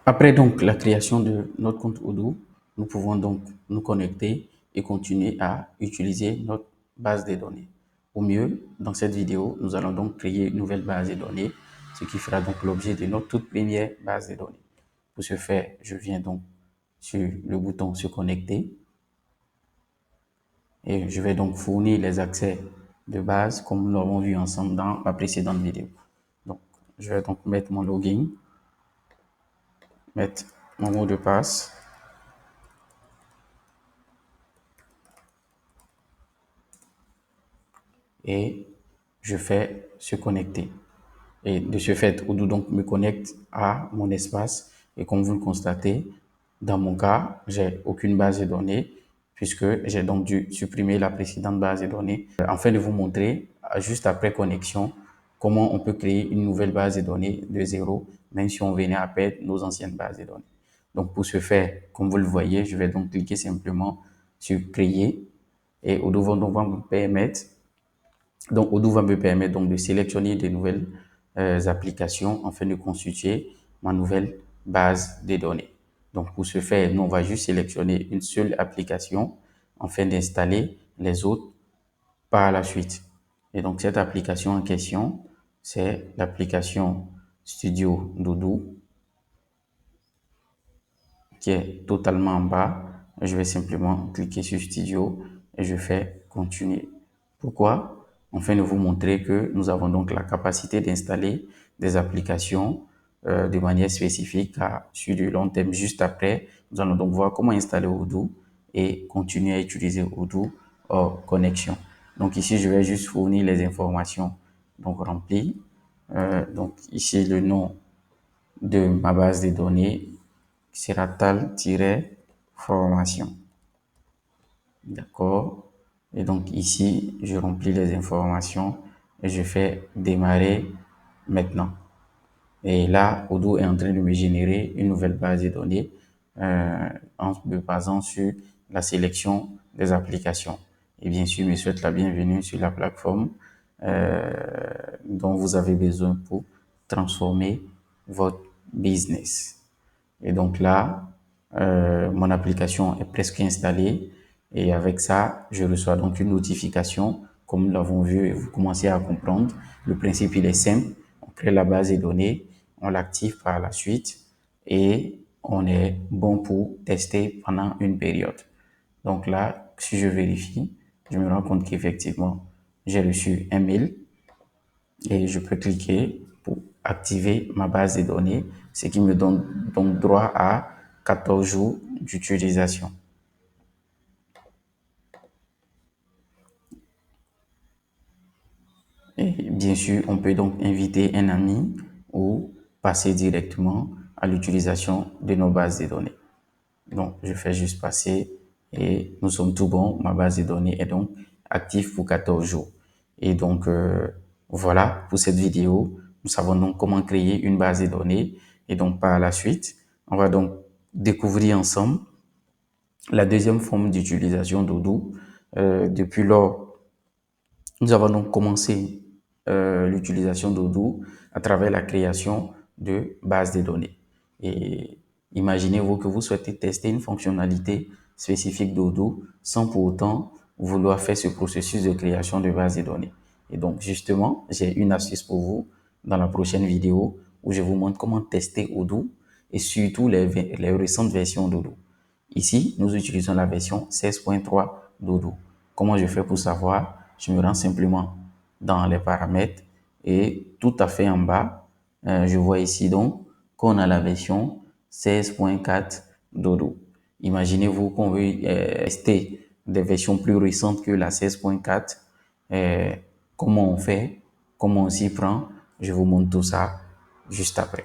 Après donc la création de notre compte Odoo, nous pouvons donc nous connecter et continuer à utiliser notre base de données. Au mieux, dans cette vidéo, nous allons donc créer une nouvelle base de données, ce qui fera donc l'objet de notre toute première base de données. Pour ce faire, je viens donc sur le bouton se connecter et je vais donc fournir les accès de base comme nous l'avons vu ensemble dans la précédente vidéo. Donc, je vais donc mettre mon login, mettre mon mot de passe. Et je fais se connecter. Et de ce fait, Odoo donc me connecte à mon espace. Et comme vous le constatez, dans mon cas, j'ai aucune base de données puisque j'ai donc dû supprimer la précédente base de données afin de vous montrer, juste après connexion, comment on peut créer une nouvelle base de données de zéro, même si on venait à perdre nos anciennes bases de données. Donc, pour ce faire, comme vous le voyez, je vais donc cliquer simplement sur créer et Odoo va donc me permettre Odoo va me permettre donc de sélectionner de nouvelles applications afin de constituer ma nouvelle base de données. Donc, pour ce faire, nous, on va juste sélectionner une seule application afin d'installer les autres par la suite. Et donc, cette application en question, c'est l'application Studio d'Odoo qui est totalement en bas. Je vais simplement cliquer sur Studio et je fais continuer. Pourquoi? Afin de vous montrer que nous avons donc la capacité d'installer des applications de manière spécifique sur du long terme. Juste après, nous allons donc voir comment installer Odoo et continuer à utiliser Odoo hors connexion. Donc ici, je vais juste fournir les informations donc remplies. Donc ici, le nom de ma base de données sera tal-formation. D'accord. Et donc ici, je remplis les informations et je fais démarrer maintenant. Et là, Odoo est en train de me générer une nouvelle base de données en me basant sur la sélection des applications. Et bien sûr, je me souhaite la bienvenue sur la plateforme dont vous avez besoin pour transformer votre business. Et donc là, mon application est presque installée et avec ça, je reçois donc une notification. Comme nous l'avons vu et vous commencez à comprendre, le principe il est simple. On crée la base de données, on l'active par la suite et on est bon pour tester pendant une période. Donc là, si je vérifie, je me rends compte qu'effectivement, j'ai reçu un mail et je peux cliquer pour activer ma base de données, ce qui me donne donc droit à 14 jours d'utilisation. Et bien sûr, on peut donc inviter un ami ou passer directement à l'utilisation de nos bases de données. Donc, je fais juste passer et nous sommes tout bons. Ma base de données est donc active pour 14 jours. Et donc, voilà pour cette vidéo. Nous savons donc comment créer une base de données. Et donc, par la suite, on va donc découvrir ensemble la deuxième forme d'utilisation d'Odoo. Depuis lors, nous avons donc commencé l'utilisation d'Odoo à travers la création de bases de données. Et imaginez-vous que vous souhaitez tester une fonctionnalité spécifique d'Odoo sans pour autant vouloir faire ce processus de création de bases de données. Et donc, justement, j'ai une astuce pour vous dans la prochaine vidéo où je vous montre comment tester Odoo et surtout les récentes versions d'Odoo. Ici, nous utilisons la version 16.3 d'Odoo. Comment je fais pour savoir? Je me rends simplement dans les paramètres et tout à fait en bas, je vois ici donc qu'on a la version 16.4 d'Odoo. Imaginez-vous qu'on veut tester des versions plus récentes que la 16.4. Comment on fait? Comment on s'y prend? Je vous montre tout ça juste après.